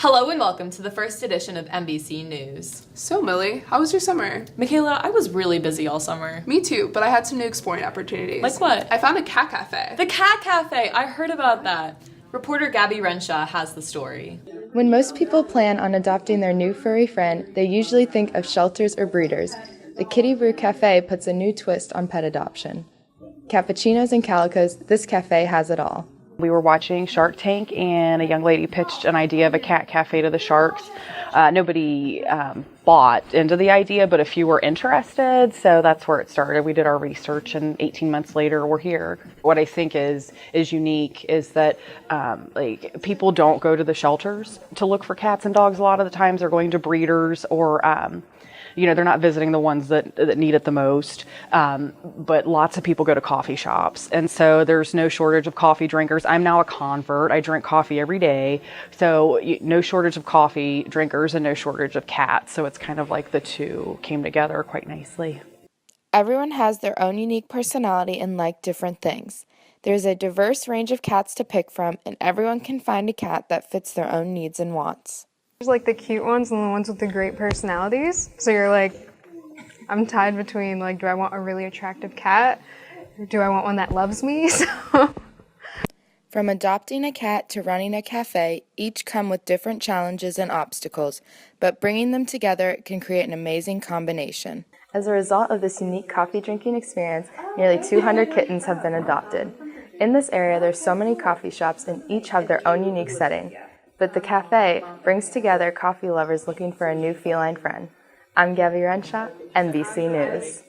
Hello and welcome to the first edition of MBC News. So Millie, how was your summer? Michaela, I was really busy all summer. Me too, but I had some new exploring opportunities. Like what? I found a cat cafe. The Cat Cafe! I heard about that. Reporter Gabby Renshaw has the story. When most people plan on adopting their new furry friend, they usually think of shelters or breeders. The Kitty Brew Cafe puts a new twist on pet adoption. Cappuccinos and calicos, this cafe has it all. We were watching Shark Tank and a young lady pitched an idea of a cat cafe to the sharks. Nobody bought into the idea, but a few were interested, so that's where it started. We did our research and 18 months later we're here. What I think is unique is that people don't go to the shelters to look for cats and dogs. A lot of the times they're going to breeders or they're not visiting the ones that need it the most, but lots of people go to coffee shops, and so there's no shortage of coffee drinkers. I'm now a convert. I drink coffee every day, so no shortage of coffee drinkers and no shortage of cats, so it's kind of like the two came together quite nicely. Everyone has their own unique personality and like different things. There's a diverse range of cats to pick from, and everyone can find a cat that fits their own needs and wants. There's like the cute ones and the ones with the great personalities. So you're like, I'm tied between like, do I want a really attractive cat? Or do I want one that loves me? From adopting a cat to running a cafe, each come with different challenges and obstacles, but bringing them together can create an amazing combination. As a result of this unique coffee drinking experience, nearly 200 kittens have been adopted. In this area, there's so many coffee shops and each have their own unique setting. But the cafe brings together coffee lovers looking for a new feline friend. I'm Gabby Renshaw, NBC News.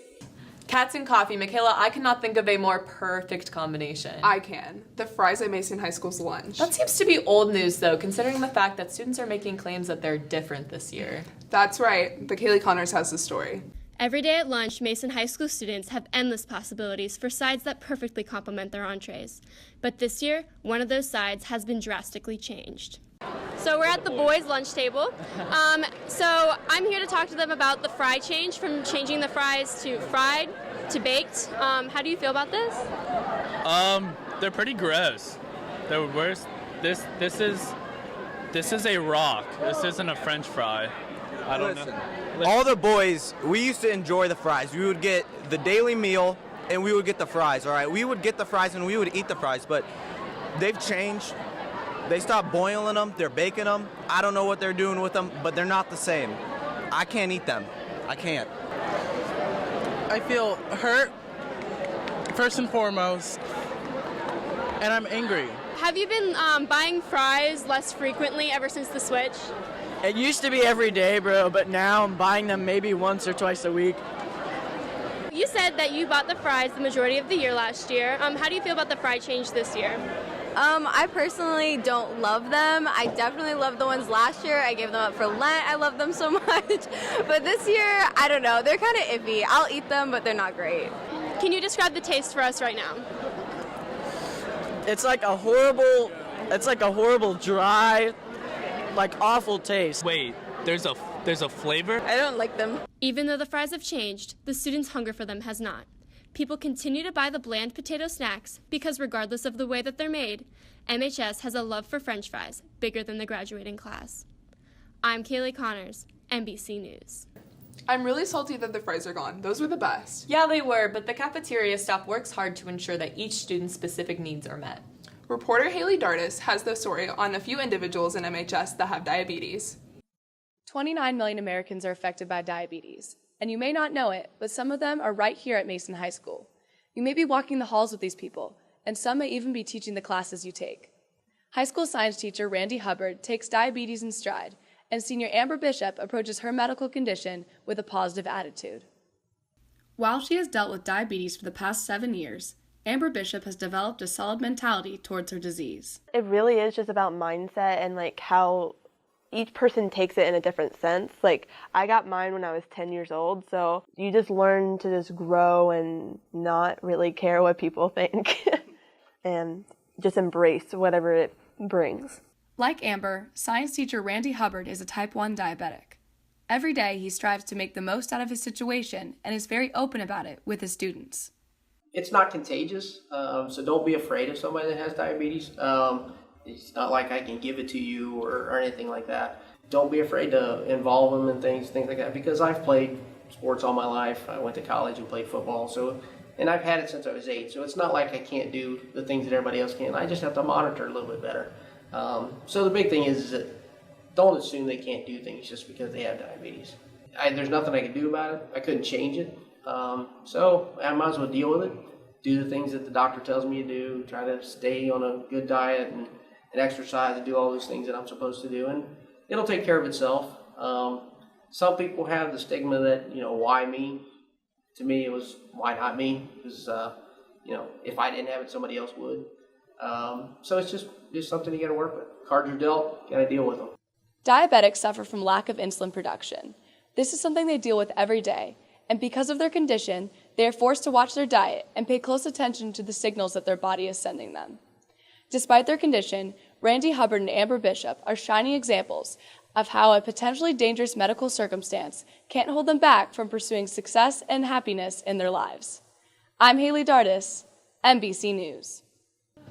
Cats and coffee, Michaela, I cannot think of a more perfect combination. I can. The fries at Mason High School's lunch. That seems to be old news, though, considering the fact that students are making claims that they're different this year. That's right, but Kaylee Connors has the story. Every day at lunch, Mason High School students have endless possibilities for sides that perfectly complement their entrees. But this year, one of those sides has been drastically changed. So we're at the boys' lunch table. So I'm here to talk to them about the fry change, from changing the fries to fried to baked. How do you feel about this? They're pretty gross. They're worse. This is a rock. This isn't a French fry. I don't know. All the boys, we used to enjoy the fries. We would get the daily meal and we would get the fries, all right? We would get the fries and we would eat the fries, but they've changed. They stopped boiling them, they're baking them. I don't know what they're doing with them, but they're not the same. I can't eat them. I can't. I feel hurt, first and foremost, and I'm angry. Have you been buying fries less frequently ever since the switch? It used to be every day, bro, but now I'm buying them maybe once or twice a week. You said that you bought the fries the majority of the year last year. How do you feel about the fry change this year? I personally don't love them. I definitely loved the ones last year. I gave them up for Lent. I love them so much. But this year, I don't know. They're kind of iffy. I'll eat them, but they're not great. Can you describe the taste for us right now? It's like a horrible dry, like awful taste. Wait, there's a flavor? I don't like them. Even though the fries have changed, the students' hunger for them has not. People continue to buy the bland potato snacks because regardless of the way that they're made, MHS has a love for French fries bigger than the graduating class. I'm Kaylee Connors, NBC News. I'm really salty that the fries are gone. Those were the best. Yeah, they were, but the cafeteria staff works hard to ensure that each student's specific needs are met. Reporter Haley Dardis has the story on a few individuals in MHS that have diabetes. 29 million Americans are affected by diabetes. And you may not know it, but some of them are right here at Mason High School. You may be walking the halls with these people, and some may even be teaching the classes you take. High school science teacher Randy Hubbard takes diabetes in stride, and senior Amber Bishop approaches her medical condition with a positive attitude. While she has dealt with diabetes for the past 7 years, Amber Bishop has developed a solid mentality towards her disease. It really is just about mindset and like how each person takes it in a different sense. Like, I got mine when I was 10 years old, so you just learn to just grow and not really care what people think and just embrace whatever it brings. Like Amber, science teacher Randy Hubbard is a type 1 diabetic. Every day he strives to make the most out of his situation and is very open about it with his students. It's not contagious, so don't be afraid of somebody that has diabetes. It's not like I can give it to you or anything like that. Don't be afraid to involve them in things like that, because I've played sports all my life. I went to college and played football, and I've had it since I was 8, so it's not like I can't do the things that everybody else can. I just have to monitor a little bit better. So the big thing is that don't assume they can't do things just because they have diabetes. There's nothing I can do about it. I couldn't change it. So I might as well deal with it, do the things that the doctor tells me to do, try to stay on a good diet and exercise and do all those things that I'm supposed to do, and it'll take care of itself. Some people have the stigma that, why me? To me, it was, why not me? Because, if I didn't have it, somebody else would. So it's just something you got to work with. Cards are dealt, you got to deal with them. Diabetics suffer from lack of insulin production. This is something they deal with every day, and because of their condition, they are forced to watch their diet and pay close attention to the signals that their body is sending them. Despite their condition, Randy Hubbard and Amber Bishop are shining examples of how a potentially dangerous medical circumstance can't hold them back from pursuing success and happiness in their lives. I'm Haley Dardis, MBC News.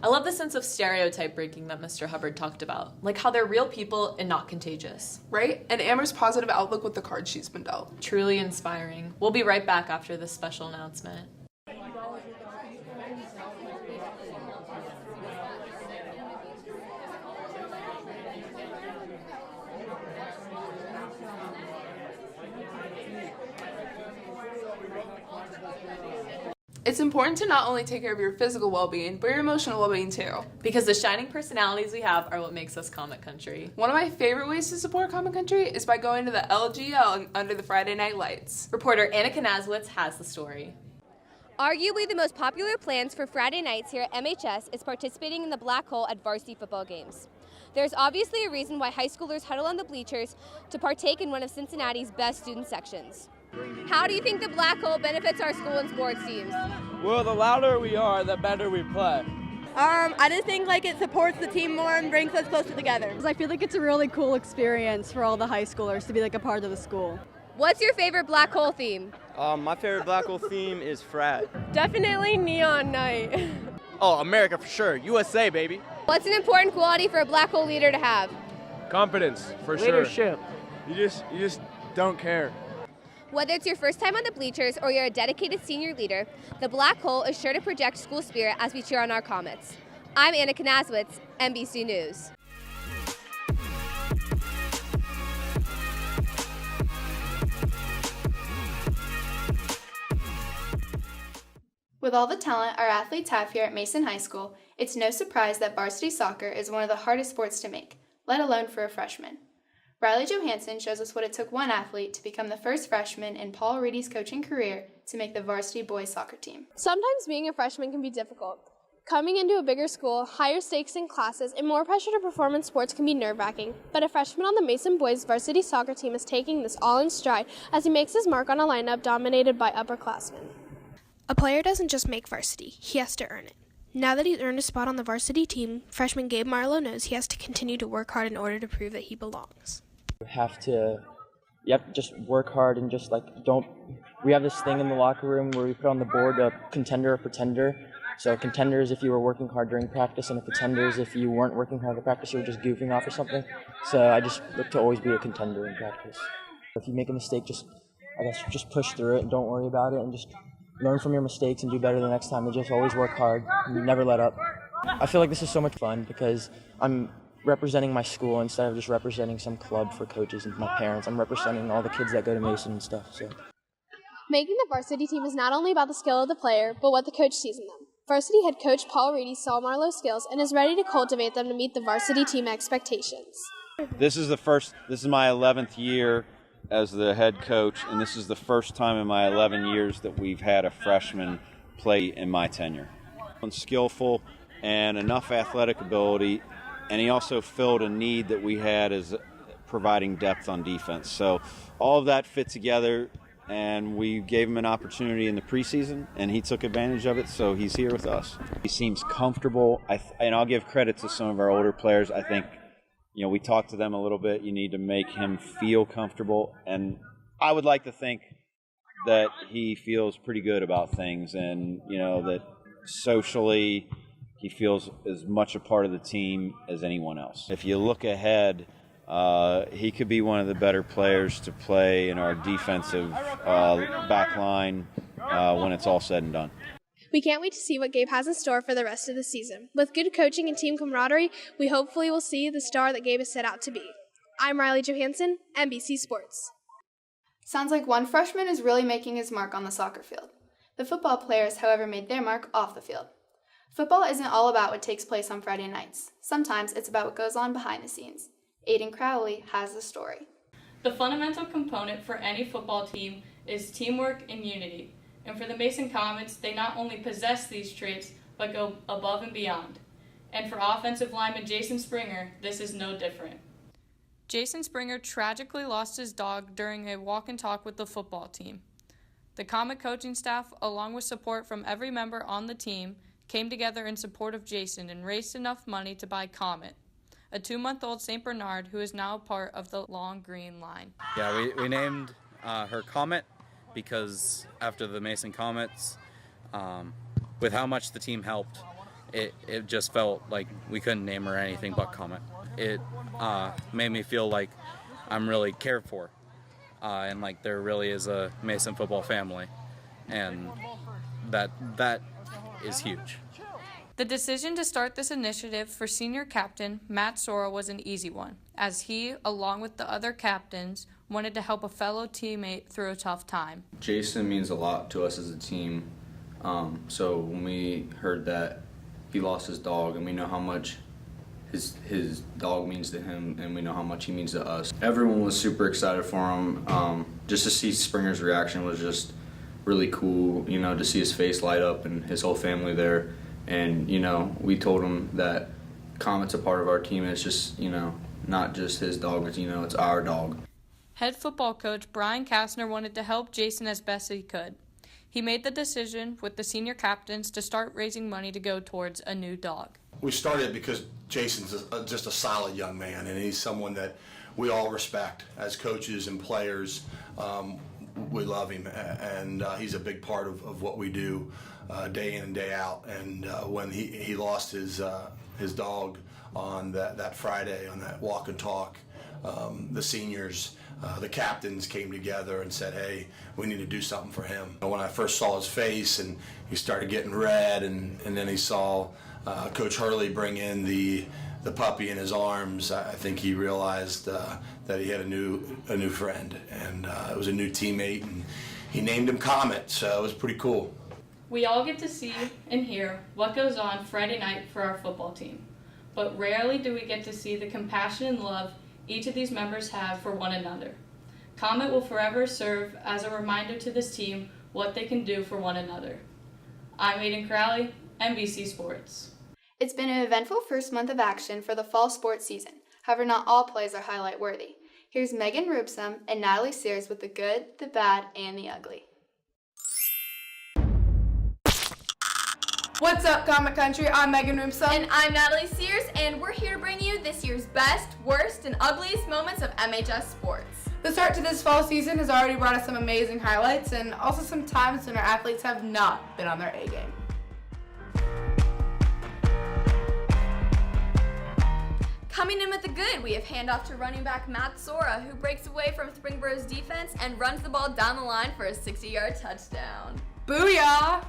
I love the sense of stereotype breaking that Mr. Hubbard talked about, like how they're real people and not contagious. Right? And Amber's positive outlook with the cards she's been dealt. Truly inspiring. We'll be right back after this special announcement. It's important to not only take care of your physical well-being, but your emotional well-being too. Because the shining personalities we have are what makes us Comic Country. One of my favorite ways to support Comic Country is by going to the LGL under the Friday Night Lights. Reporter Anna Knazwitz has the story. Arguably the most popular plans for Friday nights here at MHS is participating in the Black Hole at varsity football games. There's obviously a reason why high schoolers huddle on the bleachers to partake in one of Cincinnati's best student sections. How do you think the Black Hole benefits our school and sports teams? Well, the louder we are, the better we play. I just think it supports the team more and brings us closer together. I feel like it's a really cool experience for all the high schoolers to be a part of the school. What's your favorite Black Hole theme? My favorite Black Hole theme is frat. Definitely Neon Night. Oh, America for sure. USA, baby. What's an important quality for a Black Hole leader to have? Confidence, for Leadership. sure. You just don't care. Whether it's your first time on the bleachers or you're a dedicated senior leader, the Black Hole is sure to project school spirit as we cheer on our Comets. I'm Anna Knazwitz, NBC News. With all the talent our athletes have here at Mason High School, it's no surprise that varsity soccer is one of the hardest sports to make, let alone for a freshman. Riley Johansson shows us what it took one athlete to become the first freshman in Paul Reedy's coaching career to make the varsity boys soccer team. Sometimes being a freshman can be difficult. Coming into a bigger school, higher stakes in classes, and more pressure to perform in sports can be nerve-wracking, but a freshman on the Mason boys varsity soccer team is taking this all in stride as he makes his mark on a lineup dominated by upperclassmen. A player doesn't just make varsity, he has to earn it. Now that he's earned a spot on the varsity team, freshman Gabe Marlowe knows he has to continue to work hard in order to prove that he belongs. You have to just work hard and just we have this thing in the locker room where we put on the board a contender or pretender. So contender is if you were working hard during practice, and a pretender is if you weren't working hard at practice, you were just goofing off or something. So I just look to always be a contender in practice. If you make a mistake, just push through it and don't worry about it, and just learn from your mistakes and do better the next time, and just always work hard and never let up. I feel like this is so much fun because I'm representing my school instead of just representing some club for coaches and my parents. I'm representing all the kids that go to Mason and stuff. So Making the varsity team is not only about the skill of the player, but what the coach sees in them. Varsity head coach Paul Reedy saw Marlowe's skills and is ready to cultivate them to meet the varsity team expectations. This is my 11th year as the head coach, and this is the first time in my 11 years that we've had a freshman play in my tenure. Skillful and enough athletic ability, and he also filled a need that we had as providing depth on defense. So all of that fit together, and we gave him an opportunity in the preseason, and he took advantage of it, so he's here with us. He seems comfortable, and I'll give credit to some of our older players. I think, we talked to them a little bit. You need to make him feel comfortable, and I would like to think that he feels pretty good about things, and, that socially he feels as much a part of the team as anyone else. If you look ahead, he could be one of the better players to play in our defensive back line when it's all said and done. We can't wait to see what Gabe has in store for the rest of the season. With good coaching and team camaraderie, we hopefully will see the star that Gabe is set out to be. I'm Riley Johansson, MBC Sports. Sounds like one freshman is really making his mark on the soccer field. The football players, however, made their mark off the field. Football isn't all about what takes place on Friday nights. Sometimes it's about what goes on behind the scenes. Aiden Crowley has the story. The fundamental component for any football team is teamwork and unity. And for the Mason Comets, they not only possess these traits, but go above and beyond. And for offensive lineman Jason Springer, this is no different. Jason Springer tragically lost his dog during a walk and talk with the football team. The Comet coaching staff, along with support from every member on the team, came together in support of Jason and raised enough money to buy Comet, a 2-month-old St. Bernard who is now part of the Long Green Line. Yeah, we named her Comet because after the Mason Comets, with how much the team helped, it just felt like we couldn't name her anything but Comet. It made me feel like I'm really cared for, and like there really is a Mason football family, and that is huge. The decision to start this initiative for senior captain Matt Sora was an easy one, as he, along with the other captains, wanted to help a fellow teammate through a tough time. Jason means a lot to us as a team, so when we heard that he lost his dog, and we know how much his dog means to him, and we know how much he means to us. Everyone was super excited for him. Just to see Springer's reaction was just really cool, you know, to see his face light up and his whole family there. And, you know, we told him that Comet's a part of our team, and it's just, you know, not just his dog, it's, you know, it's our dog. Head football coach Brian Kastner wanted to help Jason as best he could. He made the decision with the senior captains to start raising money to go towards a new dog. We started because Jason's just a solid young man, and he's someone that we all respect as coaches and players. We love him, and he's a big part of what we do day in and day out. And when he lost his dog on that Friday, on that walk and talk, the seniors, the captains came together and said, hey, we need to do something for him. When I first saw his face and he started getting red, and then he saw Coach Hurley bring in the puppy in his arms, I think he realized that he had a new friend, and it was a new teammate, and he named him Comet, so it was pretty cool. We all get to see and hear what goes on Friday night for our football team, but rarely do we get to see the compassion and love each of these members have for one another. Comet will forever serve as a reminder to this team what they can do for one another. I'm Aiden Crowley, MBC Sports. It's been an eventful first month of action for the fall sports season. However, not all plays are highlight worthy. Here's Megan Rubsum and Natalie Sears with the good, the bad, and the ugly. What's up, Comet Country? I'm Megan Rubsum. And I'm Natalie Sears, and we're here to bring you this year's best, worst, and ugliest moments of MHS sports. The start to this fall season has already brought us some amazing highlights, and also some times when our athletes have not been on their A game. Coming in with the good, we have handoff to running back Matt Sora, who breaks away from Springboro's defense and runs the ball down the line for a 60-yard touchdown. Booyah!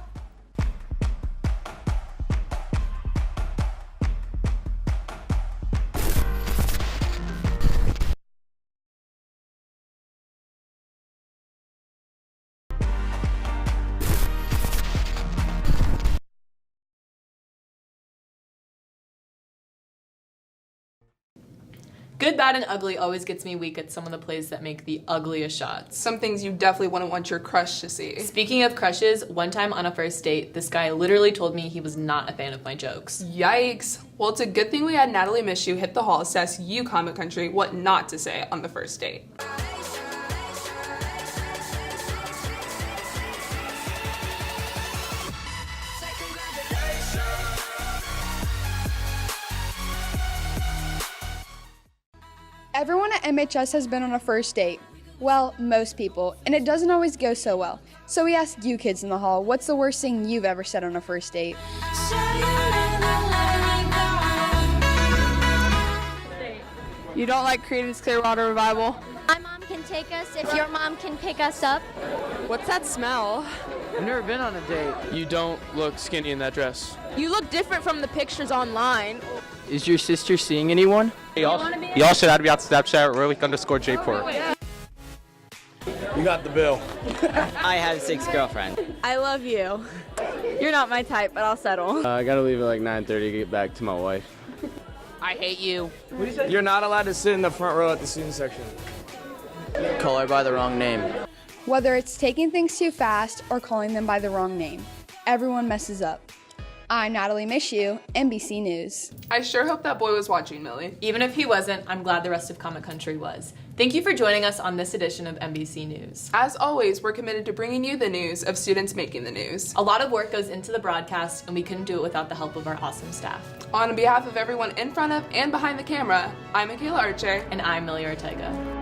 Good, bad, and ugly always gets me weak at some of the plays that make the ugliest shots. Some things you definitely wouldn't want your crush to see. Speaking of crushes, one time on a first date, this guy literally told me he was not a fan of my jokes. Yikes. Well, it's a good thing we had Natalie Mishu hit the hall assess you, Comet Country, what not to say on the first date. Everyone at MHS has been on a first date. Well, most people, and it doesn't always go so well. So we asked you kids in the hall, what's the worst thing you've ever said on a first date? You don't like Creedence Clearwater Revival? My mom can take us if your mom can pick us up. What's that smell? I've never been on a date. You don't look skinny in that dress. You look different from the pictures online. Is your sister seeing anyone? Y'all should add me on Snapchat, Relic_Jport. You got the bill. I have 6 girlfriends. I love you. You're not my type, but I'll settle. I gotta leave at like 9:30 to get back to my wife. I hate you. You're not allowed to sit in the front row at the student section. Call her by the wrong name. Whether it's taking things too fast or calling them by the wrong name, everyone messes up. I'm Natalie Mishu, NBC News. I sure hope that boy was watching, Millie. Even if he wasn't, I'm glad the rest of Comic Country was. Thank you for joining us on this edition of NBC News. As always, we're committed to bringing you the news of students making the news. A lot of work goes into the broadcast, and we couldn't do it without the help of our awesome staff. On behalf of everyone in front of and behind the camera, I'm Michaela Archer. And I'm Millie Ortega.